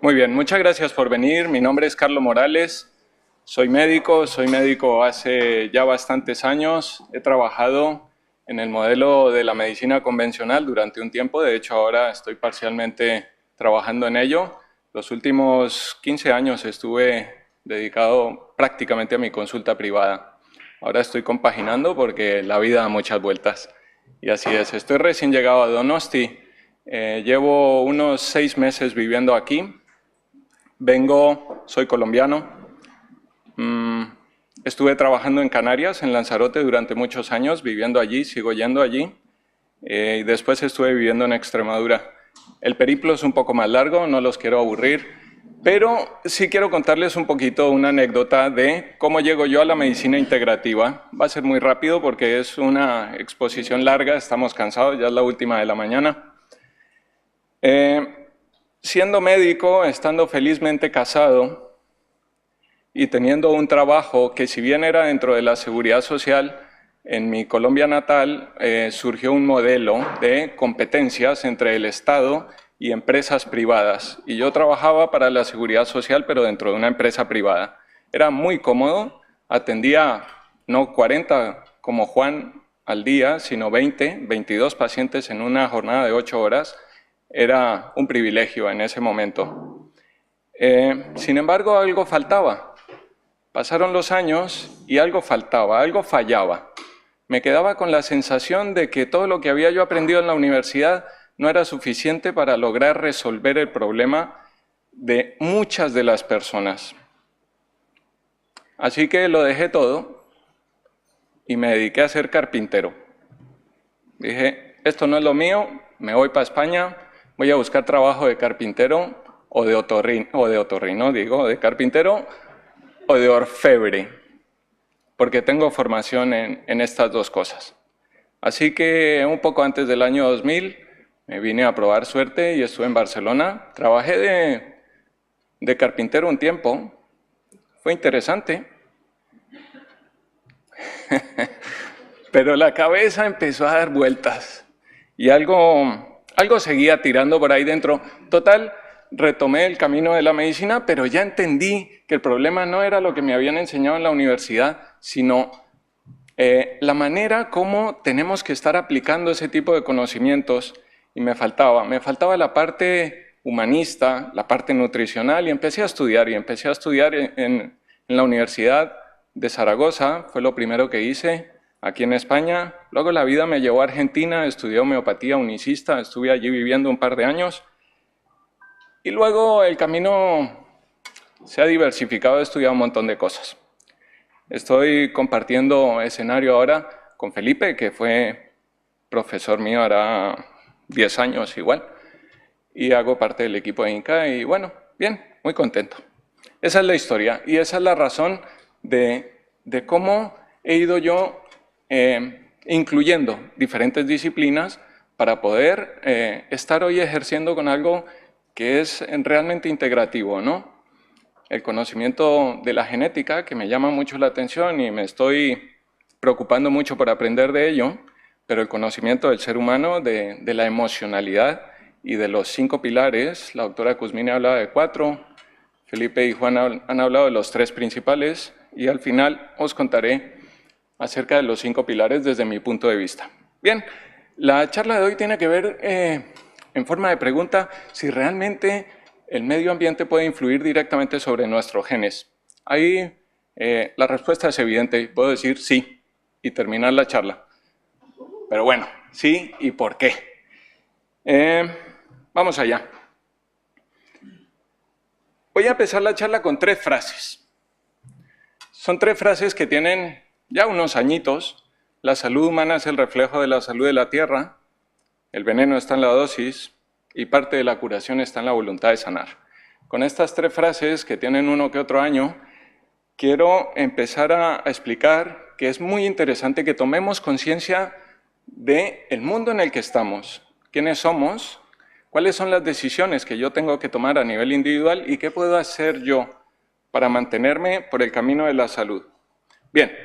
Muy bien, muchas gracias por venir. Mi nombre es Carlos Morales, soy médico hace ya bastantes años. He trabajado en el modelo de la medicina convencional durante un tiempo, de hecho ahora estoy parcialmente trabajando en ello. Los últimos 15 años estuve dedicado prácticamente a mi consulta privada. Ahora estoy compaginando porque la vida da muchas vueltas. Y así es, estoy recién llegado a Donosti. Llevo unos 6 meses viviendo aquí. Soy colombiano, estuve trabajando en Canarias, en Lanzarote, durante muchos años, viviendo allí, sigo yendo allí, y después estuve viviendo en Extremadura. El periplo es un poco más largo, no los quiero aburrir, pero sí quiero contarles un poquito una anécdota de cómo llego yo a la medicina integrativa. Va a ser muy rápido porque es una exposición larga, estamos cansados, ya es la última de la mañana. Siendo médico, estando felizmente casado y teniendo un trabajo que si bien era dentro de la seguridad social, en mi Colombia natal surgió un modelo de competencias entre el Estado y empresas privadas. Y yo trabajaba para la seguridad social, pero dentro de una empresa privada. Era muy cómodo, atendía no 40 como Juan al día, sino 20, 22 pacientes en una jornada de 8 horas. Era un privilegio en ese momento. Sin embargo, algo faltaba. Pasaron los años y algo faltaba, algo fallaba. Me quedaba con la sensación de que todo lo que había yo aprendido en la universidad no era suficiente para lograr resolver el problema de muchas de las personas. Así que lo dejé todo y me dediqué a ser carpintero. Dije, esto no es lo mío, me voy para España, voy a buscar trabajo de carpintero o de carpintero o de orfebre, porque tengo formación en estas dos cosas. Así que un poco antes del año 2000 me vine a probar suerte y estuve en Barcelona. Trabajé de carpintero un tiempo, fue interesante, pero la cabeza empezó a dar vueltas y algo seguía tirando por ahí dentro. Total, retomé el camino de la medicina, pero ya entendí que el problema no era lo que me habían enseñado en la universidad, sino la manera como tenemos que estar aplicando ese tipo de conocimientos. Y me faltaba la parte humanista, la parte nutricional, y empecé a estudiar en la Universidad de Zaragoza, fue lo primero que hice aquí en España. Luego la vida me llevó a Argentina, estudié homeopatía unicista, estuve allí viviendo un par de años. Y luego el camino se ha diversificado, he estudiado un montón de cosas. Estoy compartiendo escenario ahora con Felipe, que fue profesor mío hará 10 años igual, y hago parte del equipo de INCA y bueno, bien, muy contento. Esa es la historia y esa es la razón de cómo he ido yo incluyendo diferentes disciplinas para poder estar hoy ejerciendo con algo que es realmente integrativo, ¿no? El conocimiento de la genética, que me llama mucho la atención y me estoy preocupando mucho por aprender de ello, pero el conocimiento del ser humano, de la emocionalidad y de los 5 pilares. La doctora Kuzmini hablaba de 4, Felipe y Juan han hablado de los 3 principales y al final os contaré acerca de los 5 pilares desde mi punto de vista. Bien, la charla de hoy tiene que ver en forma de pregunta si realmente el medio ambiente puede influir directamente sobre nuestros genes. Ahí la respuesta es evidente, puedo decir sí y terminar la charla. Pero bueno, sí y por qué. Vamos allá. Voy a empezar la charla con 3 frases. Son 3 frases que tienen ya unos añitos. La salud humana es el reflejo de la salud de la tierra. El veneno está en la dosis y parte de la curación está en la voluntad de sanar. Con estas 3 frases que tienen uno que otro año, quiero empezar a explicar que es muy interesante que tomemos conciencia del mundo en el que estamos, quiénes somos, cuáles son las decisiones que yo tengo que tomar a nivel individual y qué puedo hacer yo para mantenerme por el camino de la salud. Bien,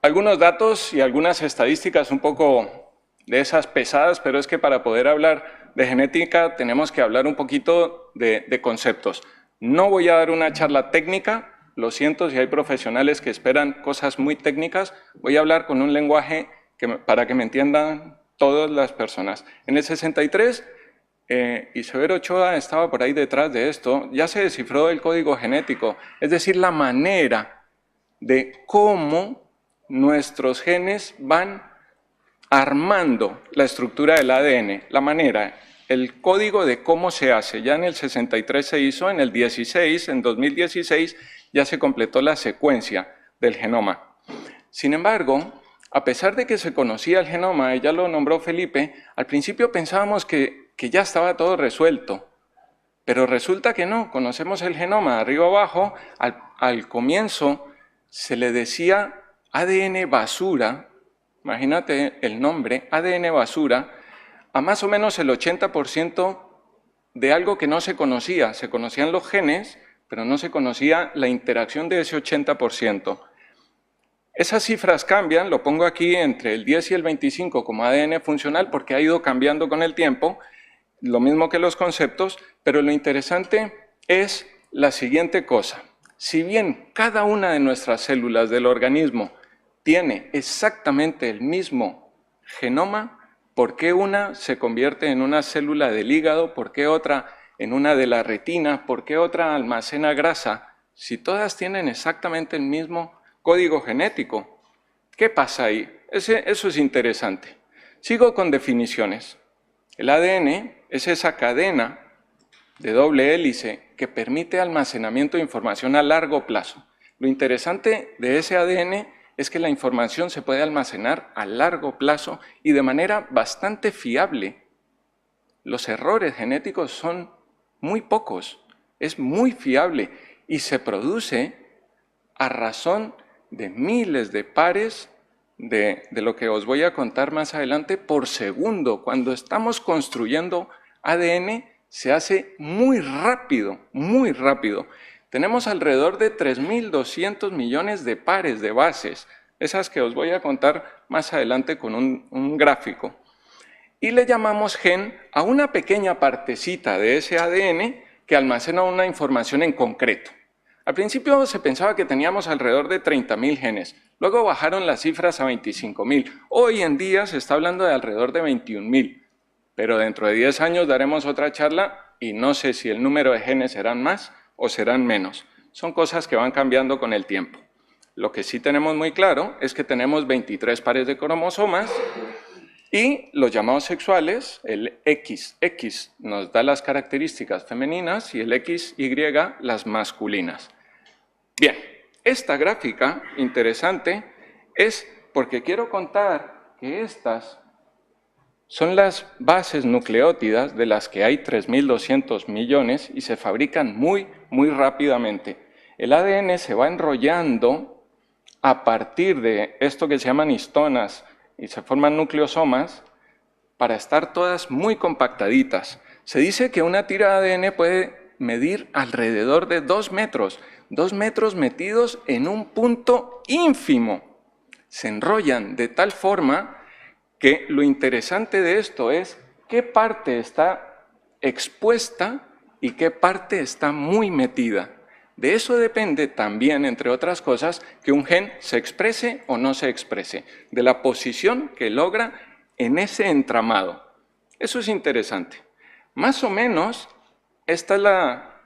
algunos datos y algunas estadísticas un poco de esas pesadas, pero es que para poder hablar de genética tenemos que hablar un poquito de conceptos. No voy a dar una charla técnica, lo siento si hay profesionales que esperan cosas muy técnicas, voy a hablar con un lenguaje para que me entiendan todas las personas. En el 63, y Severo Ochoa estaba por ahí detrás de esto, ya se descifró el código genético, es decir, la manera de cómo nuestros genes van armando la estructura del ADN, la manera, el código de cómo se hace. Ya en el 63 se hizo, en el 16, en 2016, ya se completó la secuencia del genoma. Sin embargo, a pesar de que se conocía el genoma, ya lo nombró Felipe, al principio pensábamos que ya estaba todo resuelto, pero resulta que no, conocemos el genoma arriba abajo, al comienzo se le decía ADN basura, imagínate el nombre, ADN basura, a más o menos el 80% de algo que no se conocía. Se conocían los genes, pero no se conocía la interacción de ese 80%. Esas cifras cambian, lo pongo aquí entre el 10 y el 25 como ADN funcional porque ha ido cambiando con el tiempo, lo mismo que los conceptos, pero lo interesante es la siguiente cosa. Si bien cada una de nuestras células del organismo tiene exactamente el mismo genoma, ¿por qué una se convierte en una célula del hígado? ¿Por qué otra en una de la retina? ¿Por qué otra almacena grasa? Si todas tienen exactamente el mismo código genético. ¿Qué pasa ahí? Eso es interesante. Sigo con definiciones. El ADN es esa cadena de doble hélice que permite almacenamiento de información a largo plazo. Lo interesante de ese ADN es que la información se puede almacenar a largo plazo y de manera bastante fiable. Los errores genéticos son muy pocos, es muy fiable y se produce a razón de miles de pares de lo que os voy a contar más adelante por segundo. Cuando estamos construyendo ADN se hace muy rápido, muy rápido. Tenemos alrededor de 3.200 millones de pares de bases, esas que os voy a contar más adelante con un gráfico. Y le llamamos gen a una pequeña partecita de ese ADN que almacena una información en concreto. Al principio se pensaba que teníamos alrededor de 30.000 genes, luego bajaron las cifras a 25.000. Hoy en día se está hablando de alrededor de 21.000, pero dentro de 10 años daremos otra charla y no sé si el número de genes serán más o serán menos. Son cosas que van cambiando con el tiempo. Lo que sí tenemos muy claro es que tenemos 23 pares de cromosomas y los llamados sexuales, el XX nos da las características femeninas y el XY las masculinas. Bien, esta gráfica interesante es porque quiero contar que estas son las bases nucleótidas de las que hay 3.200 millones y se fabrican muy rápidamente. El ADN se va enrollando a partir de esto que se llaman histonas y se forman nucleosomas para estar todas muy compactaditas. Se dice que una tira de ADN puede medir alrededor de 2 metros, 2 metros metidos en un punto ínfimo. Se enrollan de tal forma que lo interesante de esto es qué parte está expuesta y qué parte está muy metida. De eso depende también, entre otras cosas, que un gen se exprese o no se exprese, de la posición que logra en ese entramado. Eso es interesante. Más o menos, esta es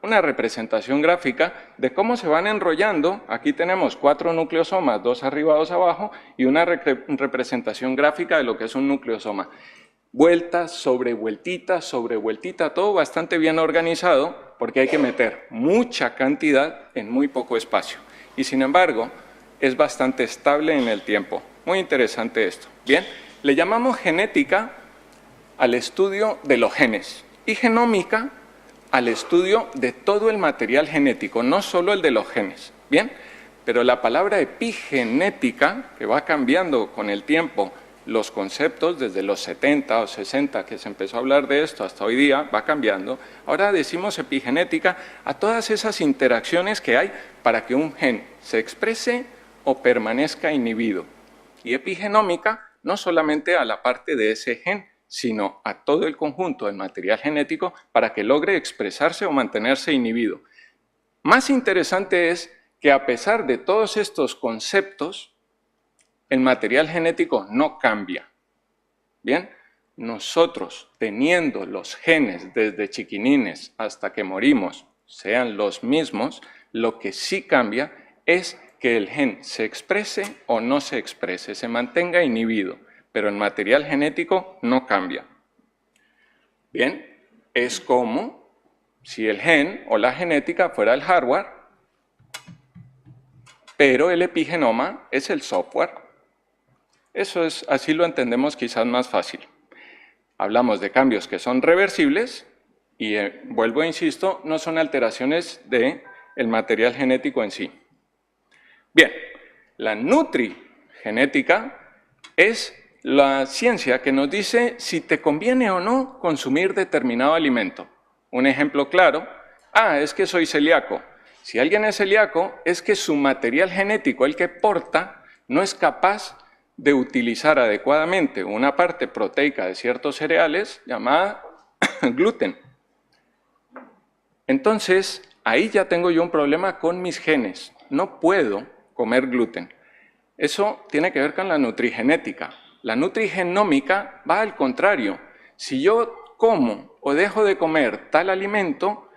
una representación gráfica de cómo se van enrollando. Aquí tenemos 4 nucleosomas, 2 arriba, 2 abajo, y una representación gráfica de lo que es un nucleosoma. Vueltas, sobre vueltita, todo bastante bien organizado, porque hay que meter mucha cantidad en muy poco espacio. Y sin embargo, es bastante estable en el tiempo. Muy interesante esto. Bien, le llamamos genética al estudio de los genes y genómica al estudio de todo el material genético, no solo el de los genes. Bien, pero la palabra epigenética, que va cambiando con el tiempo, los conceptos desde los 70 o 60 que se empezó a hablar de esto hasta hoy día, va cambiando. Ahora decimos epigenética a todas esas interacciones que hay para que un gen se exprese o permanezca inhibido. Y epigenómica no solamente a la parte de ese gen, sino a todo el conjunto del material genético para que logre expresarse o mantenerse inhibido. Más interesante es que a pesar de todos estos conceptos, el material genético no cambia. Bien, nosotros teniendo los genes desde chiquinines hasta que morimos, sean los mismos, lo que sí cambia es que el gen se exprese o no se exprese, se mantenga inhibido, pero el material genético no cambia. Bien, es como si el gen o la genética fuera el hardware, pero el epigenoma es el software. Eso es, así lo entendemos quizás más fácil. Hablamos de cambios que son reversibles y, vuelvo e insisto, no son alteraciones del material genético en sí. Bien, la nutrigenética es la ciencia que nos dice si te conviene o no consumir determinado alimento. Un ejemplo claro, es que soy celíaco. Si alguien es celíaco, es que su material genético, el que porta, no es capaz de utilizar adecuadamente una parte proteica de ciertos cereales llamada gluten. Entonces, ahí ya tengo yo un problema con mis genes. No puedo comer gluten. Eso tiene que ver con la nutrigenética. La nutrigenómica va al contrario. Si yo como o dejo de comer tal alimento,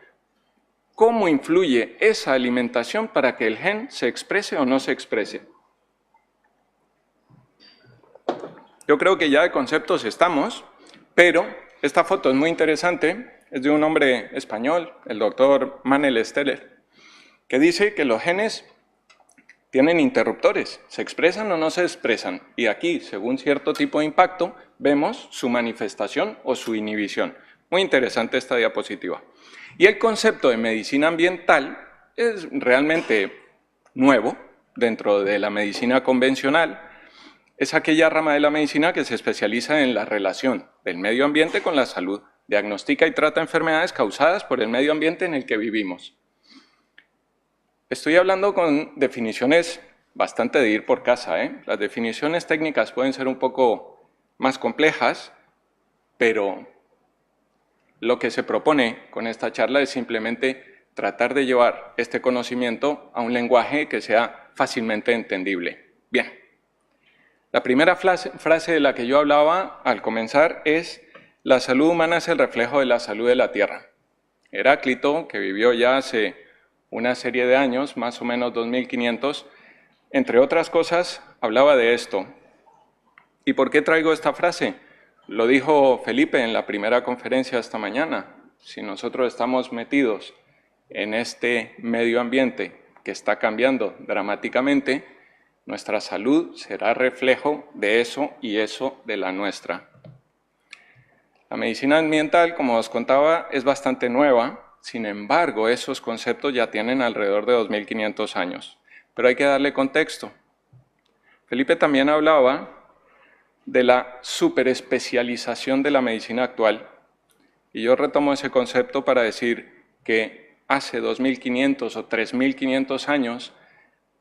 ¿cómo influye esa alimentación para que el gen se exprese o no se exprese? Yo creo que ya de conceptos estamos, pero esta foto es muy interesante. Es de un hombre español, el doctor Manel Steller, que dice que los genes tienen interruptores, se expresan o no se expresan, y aquí, según cierto tipo de impacto, vemos su manifestación o su inhibición. Muy interesante esta diapositiva. Y el concepto de medicina ambiental es realmente nuevo dentro de la medicina convencional. Es aquella rama de la medicina que se especializa en la relación del medio ambiente con la salud, diagnostica y trata enfermedades causadas por el medio ambiente en el que vivimos. Estoy hablando con definiciones bastante de ir por casa, ¿eh? Las definiciones técnicas pueden ser un poco más complejas, pero lo que se propone con esta charla es simplemente tratar de llevar este conocimiento a un lenguaje que sea fácilmente entendible. Bien, la primera frase de la que yo hablaba al comenzar es: la salud humana es el reflejo de la salud de la Tierra. Heráclito, que vivió ya hace una serie de años, más o menos 2500, entre otras cosas, hablaba de esto. ¿Y por qué traigo esta frase? Lo dijo Felipe en la primera conferencia esta mañana. Si nosotros estamos metidos en este medio ambiente que está cambiando dramáticamente, nuestra salud será reflejo de eso y eso de la nuestra. La medicina ambiental, como os contaba, es bastante nueva. Sin embargo, esos conceptos ya tienen alrededor de 2500 años. Pero hay que darle contexto. Felipe también hablaba de la superespecialización de la medicina actual. Y yo retomo ese concepto para decir que hace 2500 o 3500 años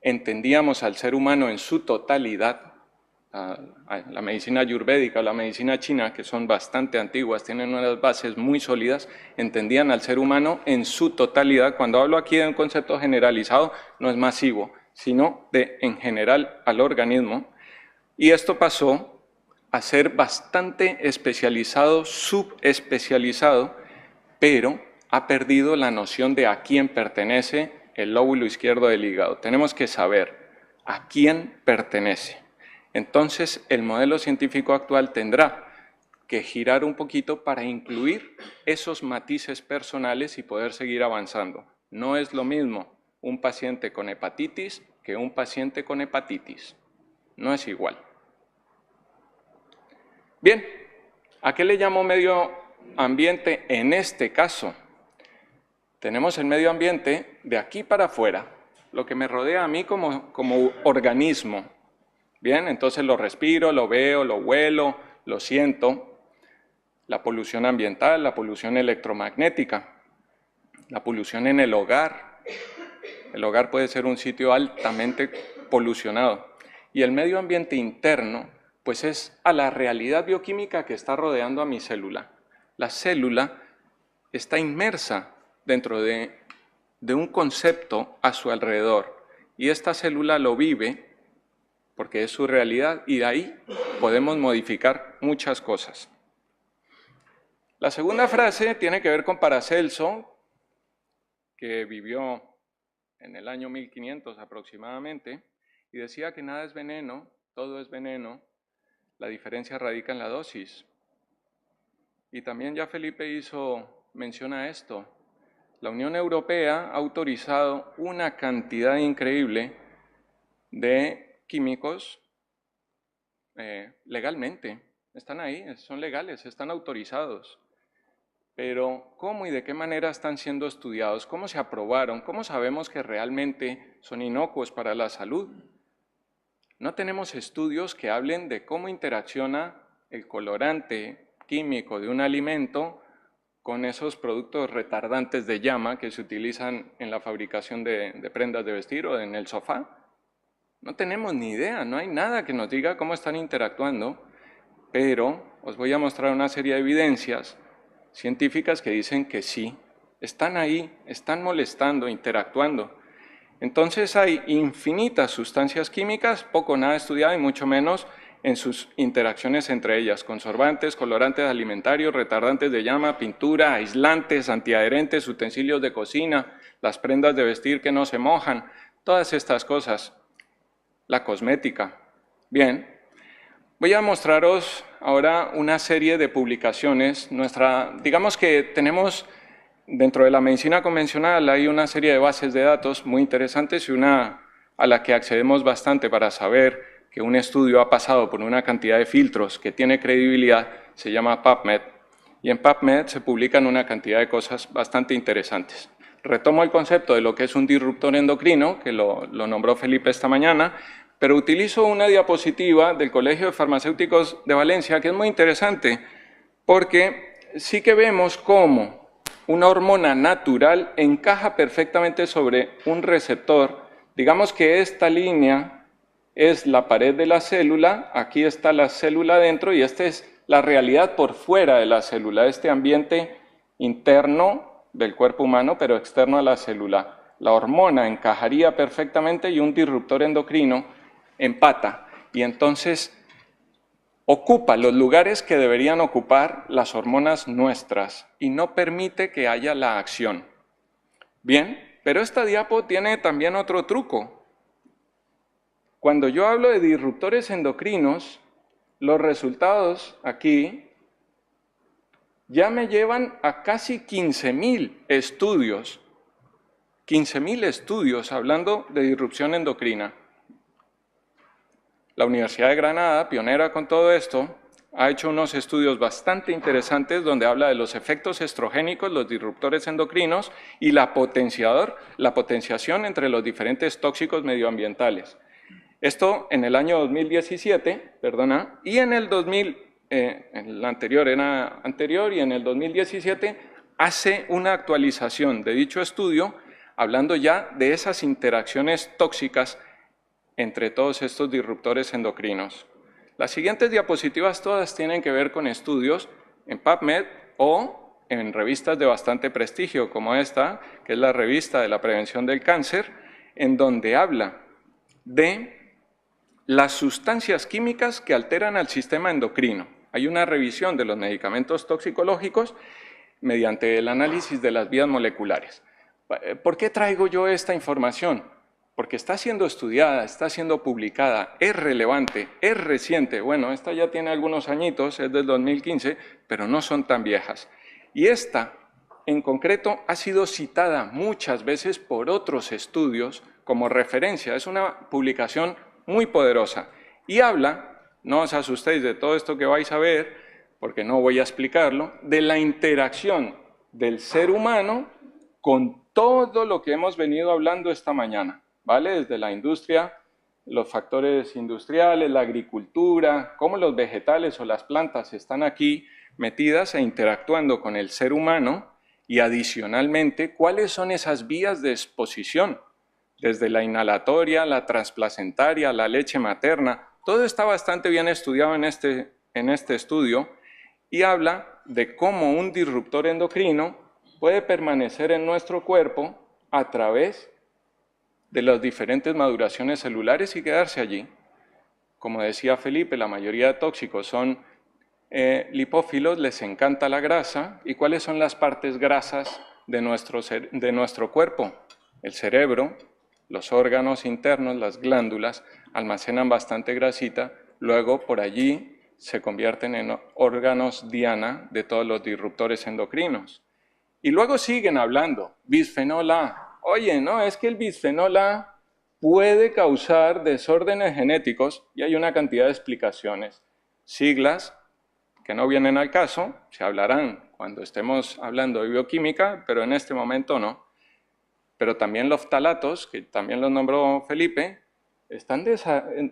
entendíamos al ser humano en su totalidad. La medicina ayurvédica o la medicina china, que son bastante antiguas, tienen unas bases muy sólidas, entendían al ser humano en su totalidad. Cuando hablo aquí de un concepto generalizado, no es masivo, sino de en general al organismo. Y esto pasó a ser bastante especializado, subespecializado, pero ha perdido la noción de a quién pertenece el lóbulo izquierdo del hígado. Tenemos que saber a quién pertenece. Entonces, el modelo científico actual tendrá que girar un poquito para incluir esos matices personales y poder seguir avanzando. No es lo mismo un paciente con hepatitis que un paciente con hepatitis. No es igual. Bien, ¿a qué le llamo medio ambiente en este caso? Tenemos el medio ambiente de aquí para afuera, lo que me rodea a mí como organismo. Bien, entonces lo respiro, lo veo, lo huelo, lo siento. La polución ambiental, la polución electromagnética, la polución en el hogar. El hogar puede ser un sitio altamente polucionado. Y el medio ambiente interno Pues es a la realidad bioquímica que está rodeando a mi célula. La célula está inmersa dentro de un concepto a su alrededor y esta célula lo vive porque es su realidad y de ahí podemos modificar muchas cosas. La segunda frase tiene que ver con Paracelso, que vivió en el año 1500 aproximadamente, y decía que nada es veneno, todo es veneno, la diferencia radica en la dosis. Y también ya Felipe hizo mención a esto. La Unión Europea ha autorizado una cantidad increíble de químicos legalmente. Están ahí, son legales, están autorizados. Pero ¿cómo y de qué manera están siendo estudiados? ¿Cómo se aprobaron? ¿Cómo sabemos que realmente son inocuos para la salud? No tenemos estudios que hablen de cómo interacciona el colorante químico de un alimento con esos productos retardantes de llama que se utilizan en la fabricación de prendas de vestir o en el sofá. No tenemos ni idea, no hay nada que nos diga cómo están interactuando, pero os voy a mostrar una serie de evidencias científicas que dicen que sí, están ahí, están molestando, interactuando. Entonces hay infinitas sustancias químicas, poco o nada estudiadas y mucho menos en sus interacciones entre ellas, conservantes, colorantes alimentarios, retardantes de llama, pintura, aislantes, antiadherentes, utensilios de cocina, las prendas de vestir que no se mojan, todas estas cosas. La cosmética. Bien, voy a mostraros ahora una serie de publicaciones. Digamos que tenemos dentro de la medicina convencional hay una serie de bases de datos muy interesantes y una a la que accedemos bastante para saber que un estudio ha pasado por una cantidad de filtros que tiene credibilidad, se llama PubMed, y en PubMed se publican una cantidad de cosas bastante interesantes. Retomo el concepto de lo que es un disruptor endocrino, que lo nombró Felipe esta mañana, pero utilizo una diapositiva del Colegio de Farmacéuticos de Valencia, que es muy interesante, porque sí que vemos cómo una hormona natural encaja perfectamente sobre un receptor. Digamos que esta línea es la pared de la célula, aquí está la célula dentro y esta es la realidad por fuera de la célula, este ambiente interno del cuerpo humano, pero externo a la célula. La hormona encajaría perfectamente y un disruptor endocrino empata y entonces ocupa los lugares que deberían ocupar las hormonas nuestras y no permite que haya la acción. Bien, pero esta diapo tiene también otro truco. Cuando yo hablo de disruptores endocrinos, los resultados aquí ya me llevan a casi 15.000 estudios. 15.000 estudios hablando de disrupción endocrina. La Universidad de Granada, pionera con todo esto, ha hecho unos estudios bastante interesantes donde habla de los efectos estrogénicos, los disruptores endocrinos y la potenciación entre los diferentes tóxicos medioambientales. Esto en el año 2017, y en el anterior era anterior y en el 2017 hace una actualización de dicho estudio hablando ya de esas interacciones tóxicas entre todos estos disruptores endocrinos. Las siguientes diapositivas todas tienen que ver con estudios en PubMed o en revistas de bastante prestigio como esta, que es la revista de la prevención del cáncer, en donde habla de las sustancias químicas que alteran al sistema endocrino. Hay una revisión de los medicamentos toxicológicos mediante el análisis de las vías moleculares. ¿Por qué traigo yo esta información? Porque está siendo estudiada, está siendo publicada, es relevante, es reciente. Bueno, esta ya tiene algunos añitos, es del 2015, pero no son tan viejas. Y esta, en concreto, ha sido citada muchas veces por otros estudios como referencia. Es una publicación muy poderosa. Y habla, no os asustéis de todo esto que vais a ver, porque no voy a explicarlo, de la interacción del ser humano con todo lo que hemos venido hablando esta mañana. ¿Vale? Desde la industria, los factores industriales, la agricultura, cómo los vegetales o las plantas están aquí metidas e interactuando con el ser humano y adicionalmente, ¿cuáles son esas vías de exposición? Desde la inhalatoria, la transplacentaria, la leche materna, Todo está bastante bien estudiado en este estudio y habla de cómo un disruptor endocrino puede permanecer en nuestro cuerpo a través de las diferentes maduraciones celulares y quedarse allí. Como decía Felipe, la mayoría de tóxicos son lipófilos, les encanta la grasa. ¿Y cuáles son las partes grasas de nuestro cuerpo? El cerebro, los órganos internos, las glándulas, almacenan bastante grasita, luego por allí se convierten en órganos diana de todos los disruptores endocrinos. Y luego siguen hablando, bisfenol A. Oye, no, es que el bisfenol A puede causar desórdenes genéticos y hay una cantidad de explicaciones. Siglas que no vienen al caso, se hablarán cuando estemos hablando de bioquímica, pero en este momento no. Pero también los ftalatos, que también los nombró Felipe, están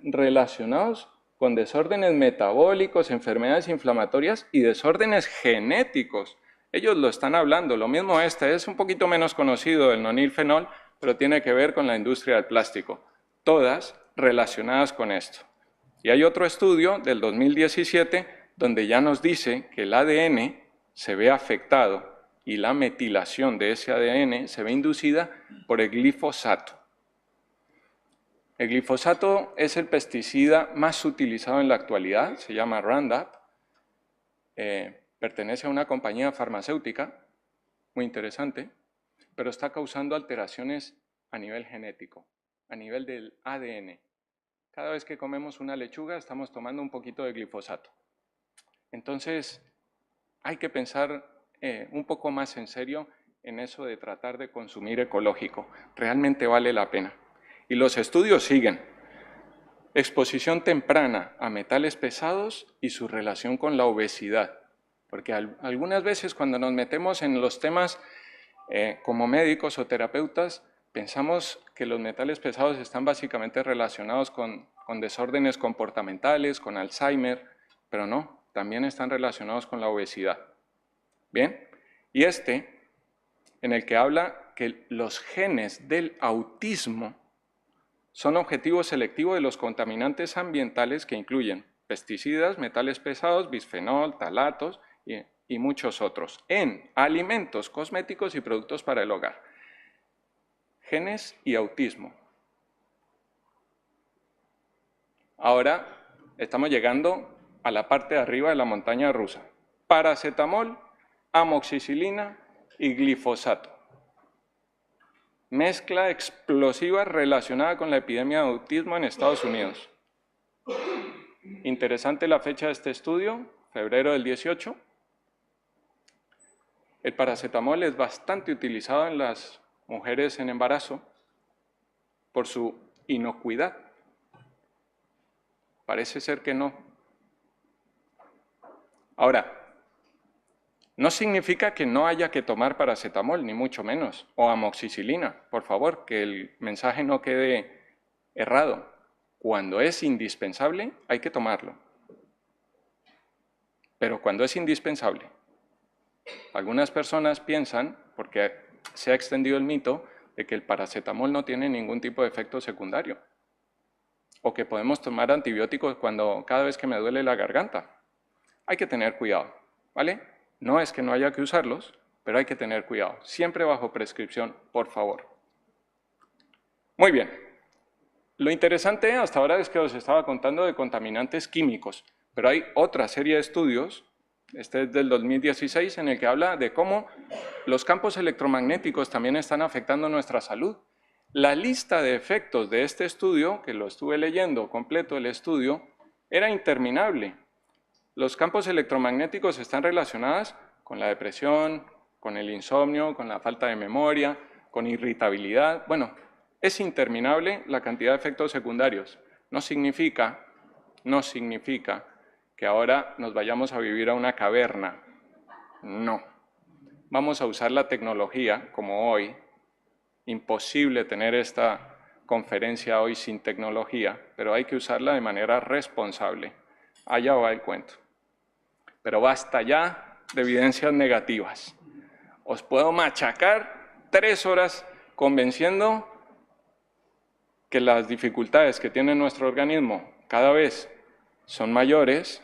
relacionados con desórdenes metabólicos, enfermedades inflamatorias y desórdenes genéticos. Ellos lo están hablando. Lo mismo es un poquito menos conocido, el nonilfenol, pero tiene que ver con la industria del plástico. Todas relacionadas con esto. Y hay otro estudio del 2017 donde ya nos dice que el ADN se ve afectado y la metilación de ese ADN se ve inducida por el glifosato. El glifosato es el pesticida más utilizado en la actualidad, se llama Roundup, pertenece a una compañía farmacéutica, muy interesante, pero está causando alteraciones a nivel genético, a nivel del ADN. Cada vez que comemos una lechuga estamos tomando un poquito de glifosato. Entonces, hay que pensar un poco más en serio en eso de tratar de consumir ecológico. Realmente vale la pena. Y los estudios siguen. Exposición temprana a metales pesados y su relación con la obesidad. Porque algunas veces cuando nos metemos en los temas como médicos o terapeutas, pensamos que los metales pesados están básicamente relacionados con desórdenes comportamentales, con Alzheimer, pero no, también están relacionados con la obesidad. Bien, y en el que habla que los genes del autismo son objetivos selectivos de los contaminantes ambientales que incluyen pesticidas, metales pesados, bisfenol, ftalatos y muchos otros, en alimentos, cosméticos y productos para el hogar. Genes y autismo. Ahora estamos llegando a la parte de arriba de la montaña rusa. Paracetamol, amoxicilina y glifosato. Mezcla explosiva relacionada con la epidemia de autismo en Estados Unidos. Interesante la fecha de este estudio, febrero del 18. El paracetamol es bastante utilizado en las mujeres en embarazo por su inocuidad. Parece ser que no. Ahora, no significa que no haya que tomar paracetamol, ni mucho menos, o amoxicilina. Por favor, que el mensaje no quede errado. Cuando es indispensable, hay que tomarlo. Pero cuando es indispensable, algunas personas piensan, porque se ha extendido el mito, de que el paracetamol no tiene ningún tipo de efecto secundario. O que podemos tomar antibióticos cada vez que me duele la garganta. Hay que tener cuidado, ¿vale? No es que no haya que usarlos, pero hay que tener cuidado. Siempre bajo prescripción, por favor. Muy bien. Lo interesante hasta ahora es que os estaba contando de contaminantes químicos, pero hay otra serie de estudios, este es del 2016, en el que habla de cómo los campos electromagnéticos también están afectando nuestra salud. La lista de efectos de este estudio, que lo estuve leyendo completo el estudio, era interminable. Los campos electromagnéticos están relacionados con la depresión, con el insomnio, con la falta de memoria, con irritabilidad. Bueno, es interminable la cantidad de efectos secundarios. No significa que ahora nos vayamos a vivir a una caverna. No. Vamos a usar la tecnología como hoy. Imposible tener esta conferencia hoy sin tecnología, pero hay que usarla de manera responsable. Allá va el cuento. Pero basta ya de evidencias negativas. Os puedo machacar 3 horas convenciendo que las dificultades que tiene nuestro organismo cada vez son mayores,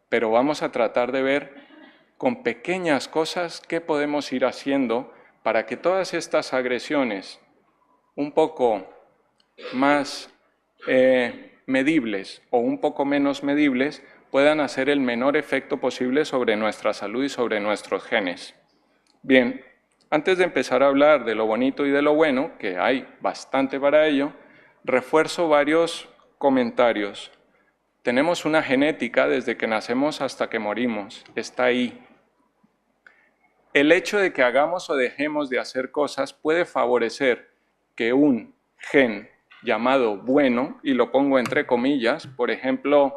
pero vamos a tratar de ver con pequeñas cosas qué podemos ir haciendo para que todas estas agresiones un poco más medibles o un poco menos medibles puedan hacer el menor efecto posible sobre nuestra salud y sobre nuestros genes. Bien, antes de empezar a hablar de lo bonito y de lo bueno, que hay bastante para ello, refuerzo varios comentarios. Tenemos una genética desde que nacemos hasta que morimos, está ahí. El hecho de que hagamos o dejemos de hacer cosas puede favorecer que un gen llamado bueno, y lo pongo entre comillas, por ejemplo,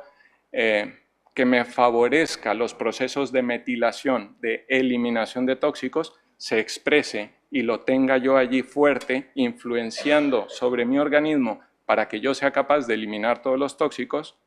que me favorezca los procesos de metilación, de eliminación de tóxicos, se exprese y lo tenga yo allí fuerte, influenciando sobre mi organismo para que yo sea capaz de eliminar todos los tóxicos.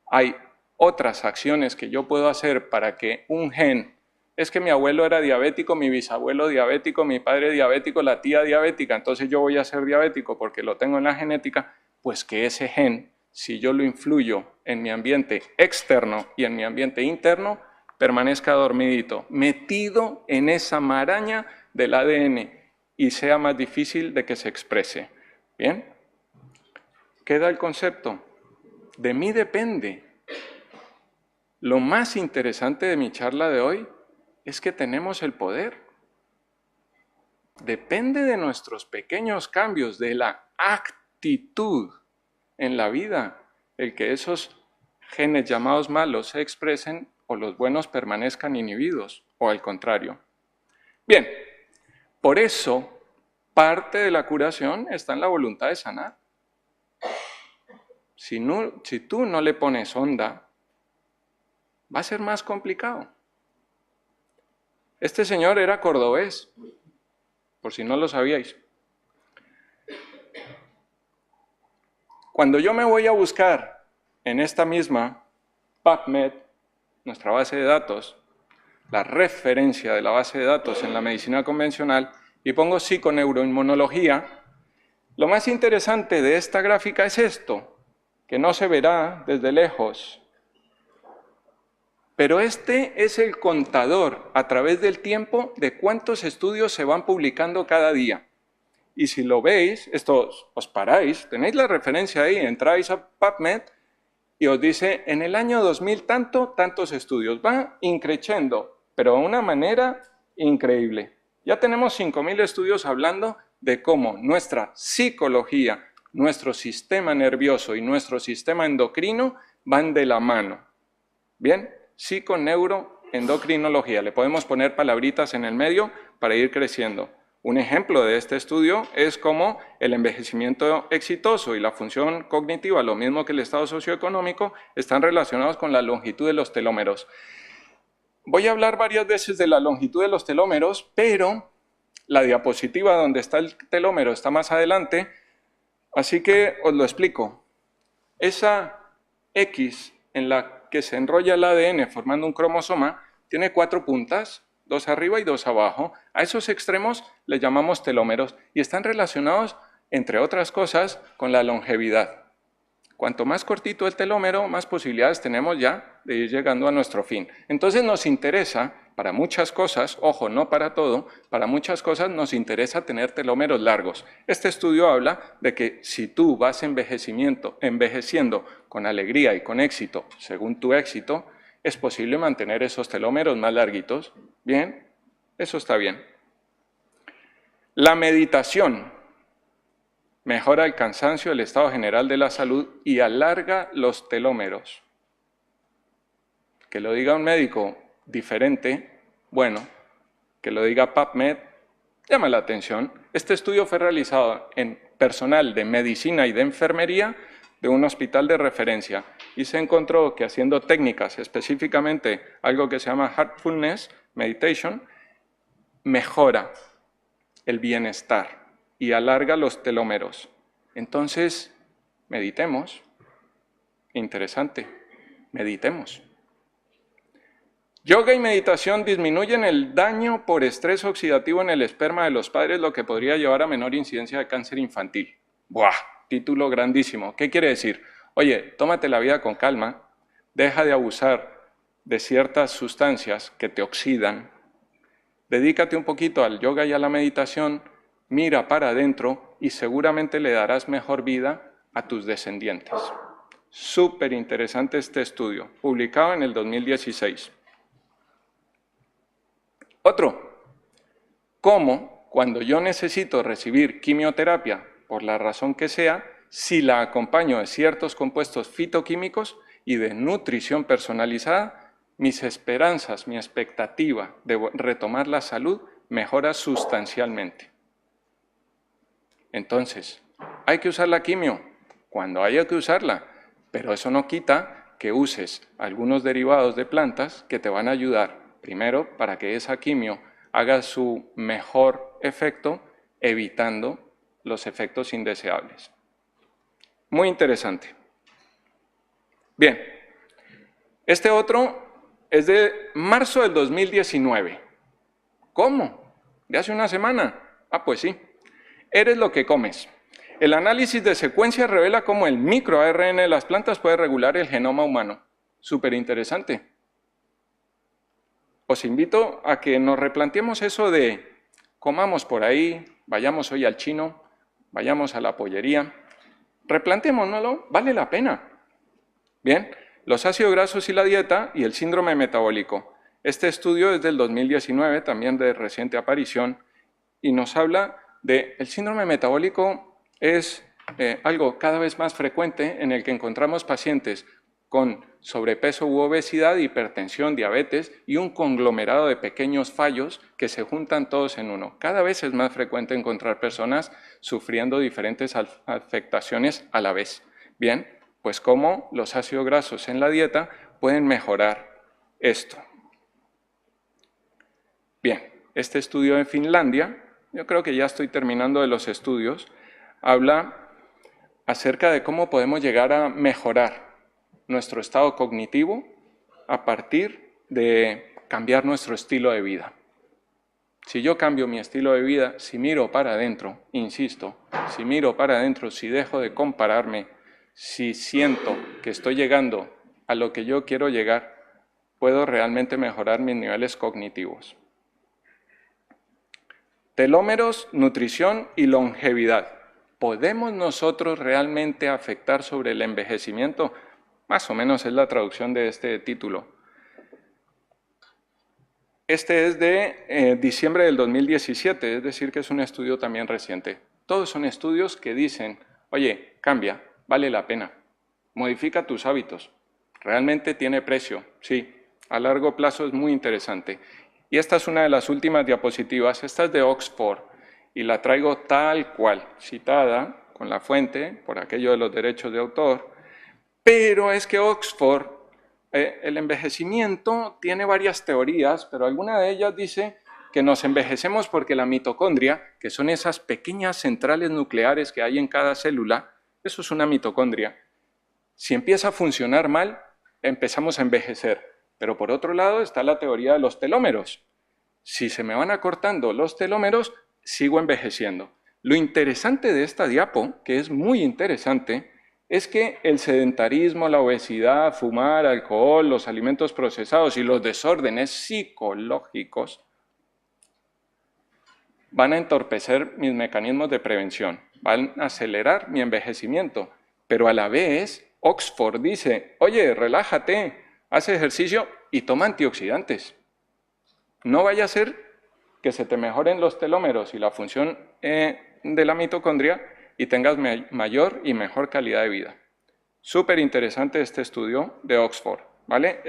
Hay otras acciones que yo puedo hacer para que un gen, es que mi abuelo era diabético, mi bisabuelo diabético, mi padre diabético, la tía diabética, entonces yo voy a ser diabético porque lo tengo en la genética, pues que ese gen, si yo lo influyo en mi ambiente externo y en mi ambiente interno, permanezca dormidito, metido en esa maraña del ADN y sea más difícil de que se exprese. ¿Bien? Queda el concepto. De mí depende. Lo más interesante de mi charla de hoy es que tenemos el poder. Depende de nuestros pequeños cambios, de la actitud en la vida, el que esos genes llamados malos se expresen o los buenos permanezcan inhibidos, o al contrario. Bien, por eso parte de la curación está en la voluntad de sanar. Si tú no le pones onda, va a ser más complicado. Este señor era cordobés, por si no lo sabíais. Cuando yo me voy a buscar en esta misma PubMed, nuestra base de datos, la referencia de la base de datos en la medicina convencional, y pongo psiconeuroinmunología, lo más interesante de esta gráfica es esto, que no se verá desde lejos. Pero este es el contador a través del tiempo de cuántos estudios se van publicando cada día. Y si lo veis, esto os paráis, tenéis la referencia ahí, entráis a PubMed y os dice, en el año 2000 tantos estudios. Va increciendo, pero de una manera increíble. Ya tenemos 5.000 estudios hablando de cómo nuestra psicología, nuestro sistema nervioso y nuestro sistema endocrino van de la mano. ¿Bien? Psiconeuroendocrinología. Le podemos poner palabritas en el medio para ir creciendo. Un ejemplo de este estudio es cómo el envejecimiento exitoso y la función cognitiva, lo mismo que el estado socioeconómico, están relacionados con la longitud de los telómeros. Voy a hablar varias veces de la longitud de los telómeros, pero la diapositiva donde está el telómero está más adelante, así que os lo explico. Esa X en la que se enrolla el ADN formando un cromosoma tiene 4 puntas, 2 arriba y 2 abajo. A esos extremos les llamamos telómeros y están relacionados, entre otras cosas, con la longevidad. Cuanto más cortito el telómero, más posibilidades tenemos ya de ir llegando a nuestro fin. Entonces nos interesa, para muchas cosas, ojo, no para todo, para muchas cosas nos interesa tener telómeros largos. Este estudio habla de que si tú vas envejeciendo con alegría y con éxito, según tu éxito, es posible mantener esos telómeros más larguitos. Bien, eso está bien. La meditación mejora el cansancio, el estado general de la salud y alarga los telómeros. Que lo diga un médico diferente, bueno, que lo diga PubMed, llama la atención. Este estudio fue realizado en personal de medicina y de enfermería de un hospital de referencia y se encontró que haciendo técnicas, específicamente algo que se llama Heartfulness Meditation, mejora el bienestar y alarga los telómeros. Entonces, meditemos. Interesante, meditemos. Yoga y meditación disminuyen el daño por estrés oxidativo en el esperma de los padres, lo que podría llevar a menor incidencia de cáncer infantil. ¡Buah! Título grandísimo. ¿Qué quiere decir? Oye, tómate la vida con calma, deja de abusar de ciertas sustancias que te oxidan, dedícate un poquito al yoga y a la meditación, mira para adentro y seguramente le darás mejor vida a tus descendientes. Súper interesante este estudio, publicado en el 2016. Otro, cómo cuando yo necesito recibir quimioterapia, por la razón que sea, si la acompaño de ciertos compuestos fitoquímicos y de nutrición personalizada, mis esperanzas, mi expectativa de retomar la salud mejora sustancialmente. Entonces, ¿hay que usar la quimio? Cuando haya que usarla, pero eso no quita que uses algunos derivados de plantas que te van a ayudar, primero, para que esa quimio haga su mejor efecto, evitando los efectos indeseables. Muy interesante. Bien, este otro es de marzo del 2019. ¿Cómo? ¿De hace una semana? Ah, pues sí. Eres lo que comes. El análisis de secuencia revela cómo el microARN de las plantas puede regular el genoma humano. Súper interesante. Os invito a que nos replanteemos eso de comamos por ahí, vayamos hoy al chino, vayamos a la pollería. Replanteémonoslo, vale la pena. Bien, los ácidos grasos y la dieta y el síndrome metabólico. Este estudio es del 2019, también de reciente aparición, y nos habla de el síndrome metabólico es algo cada vez más frecuente en el que encontramos pacientes con sobrepeso u obesidad, hipertensión, diabetes y un conglomerado de pequeños fallos que se juntan todos en uno. Cada vez es más frecuente encontrar personas sufriendo diferentes afectaciones a la vez. Bien, pues cómo los ácidos grasos en la dieta pueden mejorar esto. Bien, este estudio en Finlandia, yo creo que ya estoy terminando de los estudios, habla acerca de cómo podemos llegar a mejorar nuestro estado cognitivo a partir de cambiar nuestro estilo de vida. Si yo cambio mi estilo de vida, si miro para adentro, insisto, si miro para adentro, si dejo de compararme, si siento que estoy llegando a lo que yo quiero llegar, puedo realmente mejorar mis niveles cognitivos. Telómeros, nutrición y longevidad. ¿Podemos nosotros realmente afectar sobre el envejecimiento? Más o menos es la traducción de este título. Este es de diciembre del 2017, es decir, que es un estudio también reciente. Todos son estudios que dicen, oye, cambia, vale la pena, modifica tus hábitos, realmente tiene precio, sí, a largo plazo es muy interesante. Y esta es una de las últimas diapositivas, esta es de Oxford, y la traigo tal cual, citada con la fuente, por aquello de los derechos de autor, pero es que Oxford, el envejecimiento tiene varias teorías, pero alguna de ellas dice que nos envejecemos porque la mitocondria, que son esas pequeñas centrales nucleares que hay en cada célula, eso es una mitocondria. Si empieza a funcionar mal, empezamos a envejecer. Pero por otro lado está la teoría de los telómeros. Si se me van acortando los telómeros, sigo envejeciendo. Lo interesante de esta diapo, que es muy interesante, es que el sedentarismo, la obesidad, fumar, alcohol, los alimentos procesados y los desórdenes psicológicos van a entorpecer mis mecanismos de prevención, van a acelerar mi envejecimiento, pero a la vez Oxford dice, oye, relájate, haz ejercicio y toma antioxidantes. No vaya a ser que se te mejoren los telómeros y la función de la mitocondria y tengas mayor y mejor calidad de vida. Súper interesante este estudio de Oxford, ¿vale?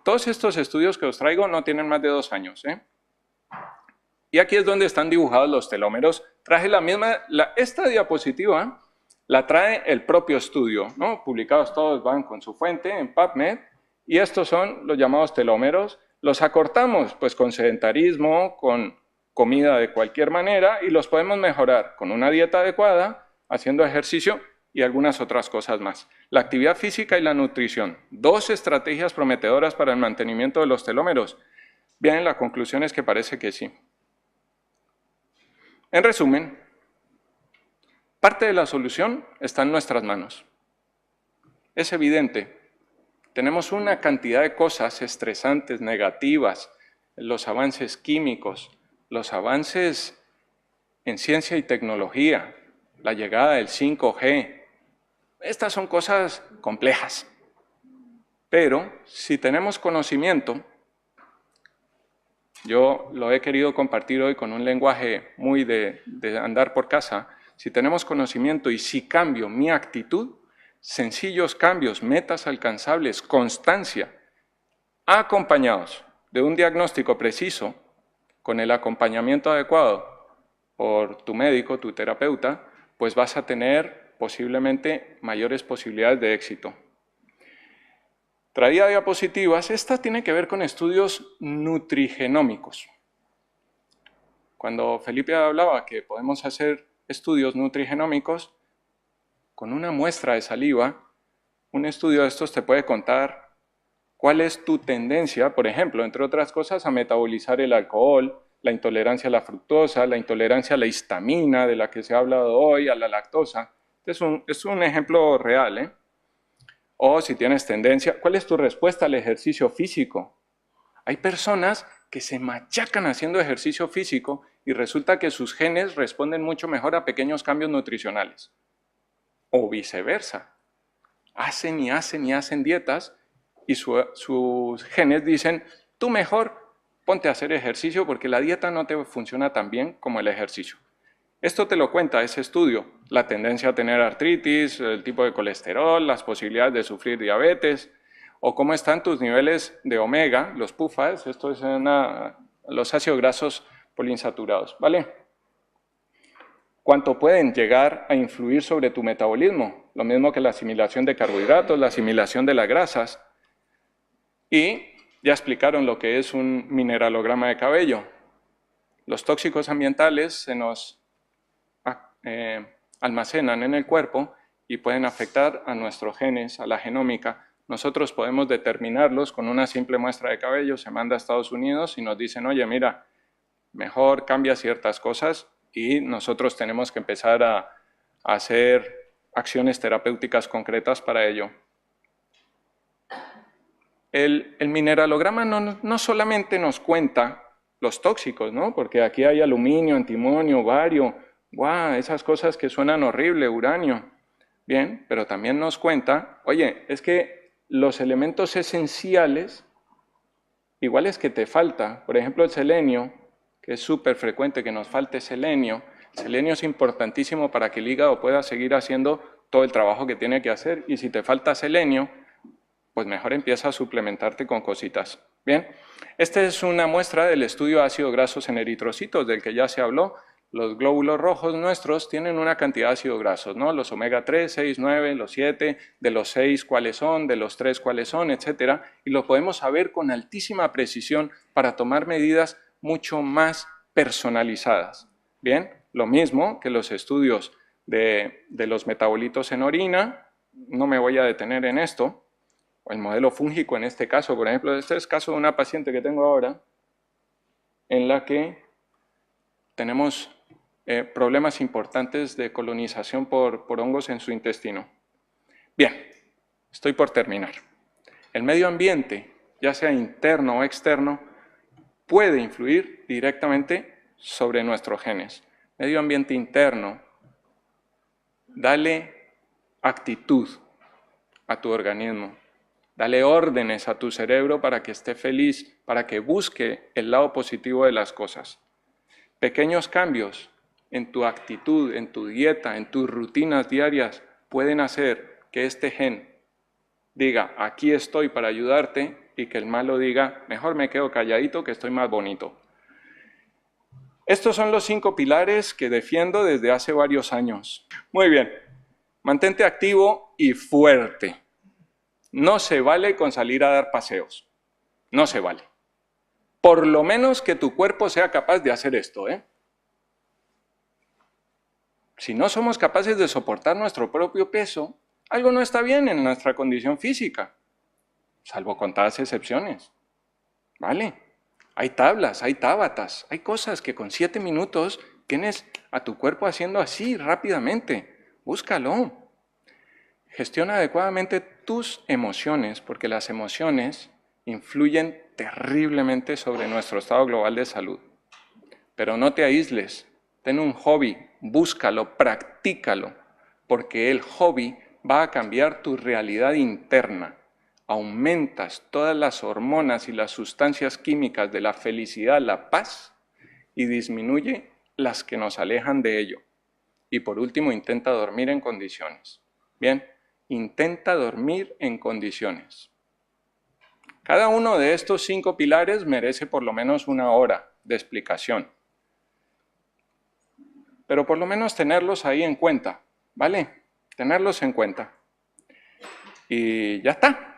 Todos estos estudios que os traigo no tienen más de 2 años, ¿eh? Y aquí es donde están dibujados los telómeros. Traje esta diapositiva la trae el propio estudio, ¿no? Publicados todos van con su fuente en PubMed, y estos son los llamados telómeros. Los acortamos pues con sedentarismo, con comida de cualquier manera, y los podemos mejorar con una dieta adecuada, haciendo ejercicio y algunas otras cosas más. La actividad física y la nutrición, 2 estrategias prometedoras para el mantenimiento de los telómeros. Bien, la conclusión es que parece que sí. En resumen, parte de la solución está en nuestras manos. es evidente. Tenemos una cantidad de cosas estresantes, negativas, los avances químicos, los avances en ciencia y tecnología, la llegada del 5G. Estas son cosas complejas. Pero si tenemos conocimiento, yo lo he querido compartir hoy con un lenguaje muy de andar por casa, si tenemos conocimiento y si cambio mi actitud, sencillos cambios, metas alcanzables, constancia, acompañados de un diagnóstico preciso, con el acompañamiento adecuado por tu médico, tu terapeuta, pues vas a tener posiblemente mayores posibilidades de éxito. Traía diapositivas, esta tiene que ver con estudios nutrigenómicos. Cuando Felipe hablaba que podemos hacer estudios nutrigenómicos, con una muestra de saliva, un estudio de estos te puede contar cuál es tu tendencia, por ejemplo, entre otras cosas, a metabolizar el alcohol, la intolerancia a la fructosa, la intolerancia a la histamina, de la que se ha hablado hoy, a la lactosa. Es un ejemplo real, ¿eh? O si tienes tendencia, ¿cuál es tu respuesta al ejercicio físico? Hay personas que se machacan haciendo ejercicio físico y resulta que sus genes responden mucho mejor a pequeños cambios nutricionales. O viceversa. Hacen y hacen y hacen dietas y sus genes dicen, tú mejor ponte a hacer ejercicio porque la dieta no te funciona tan bien como el ejercicio. Esto te lo cuenta ese estudio, la tendencia a tener artritis, el tipo de colesterol, las posibilidades de sufrir diabetes, o cómo están tus niveles de omega, los PUFAs, esto es los ácidos grasos poliinsaturados, ¿vale? ¿Cuánto pueden llegar a influir sobre tu metabolismo? Lo mismo que la asimilación de carbohidratos, la asimilación de las grasas. Y ya explicaron lo que es un mineralograma de cabello. Los tóxicos ambientales se nos almacenan en el cuerpo y pueden afectar a nuestros genes, a la genómica. Nosotros podemos determinarlos con una simple muestra de cabello, se manda a Estados Unidos y nos dicen, oye, mira, mejor cambia ciertas cosas y nosotros tenemos que empezar a hacer acciones terapéuticas concretas para ello. El mineralograma no solamente nos cuenta los tóxicos, ¿no? Porque aquí hay aluminio, antimonio, bario, ¡guau! Esas cosas que suenan horrible, uranio. Bien, pero también nos cuenta, oye, es que los elementos esenciales, iguales que te falta, por ejemplo el selenio, que es súper frecuente que nos falte selenio. El selenio es importantísimo para que el hígado pueda seguir haciendo todo el trabajo que tiene que hacer y si te falta selenio, pues mejor empieza a suplementarte con cositas. Bien, esta es una muestra del estudio de ácidos grasos en eritrocitos, del que ya se habló. Los glóbulos rojos nuestros tienen una cantidad de ácidos grasos, ¿no? Los omega 3, 6, 9, los 7, de los 6 cuáles son, de los 3 cuáles son, etcétera. Y lo podemos saber con altísima precisión para tomar medidas mucho más personalizadas. Bien, lo mismo que los estudios de los metabolitos en orina, no me voy a detener en esto, o el modelo fúngico en este caso, por ejemplo, este es el caso de una paciente que tengo ahora, en la que tenemos problemas importantes de colonización por hongos en su intestino. Bien, estoy por terminar. El medio ambiente, ya sea interno o externo, puede influir directamente sobre nuestros genes. Medio ambiente interno, dale actitud a tu organismo. Dale órdenes a tu cerebro para que esté feliz, para que busque el lado positivo de las cosas. Pequeños cambios en tu actitud, en tu dieta, en tus rutinas diarias pueden hacer que este gen diga, aquí estoy para ayudarte, y que el malo diga, mejor me quedo calladito que estoy más bonito. Estos son los 5 pilares que defiendo desde hace varios años. Muy bien, mantente activo y fuerte. No se vale con salir a dar paseos. No se vale. Por lo menos que tu cuerpo sea capaz de hacer esto, ¿eh? Si no somos capaces de soportar nuestro propio peso, algo no está bien en nuestra condición física, salvo contadas excepciones. ¿Vale? Hay tablas, hay tábatas, hay cosas que con 7 minutos tienes a tu cuerpo haciendo así rápidamente. Búscalo. Gestiona adecuadamente tus emociones, porque las emociones influyen terriblemente sobre nuestro estado global de salud. Pero no te aísles, ten un hobby, búscalo, practícalo, porque el hobby va a cambiar tu realidad interna. Aumentas todas las hormonas y las sustancias químicas de la felicidad, la paz, y disminuye las que nos alejan de ello. Y por último, intenta dormir en condiciones. Bien, intenta dormir en condiciones. Cada uno de estos 5 pilares merece por lo menos 1 hora de explicación. Pero por lo menos tenerlos ahí en cuenta, ¿vale? Tenerlos en cuenta. Y ya está.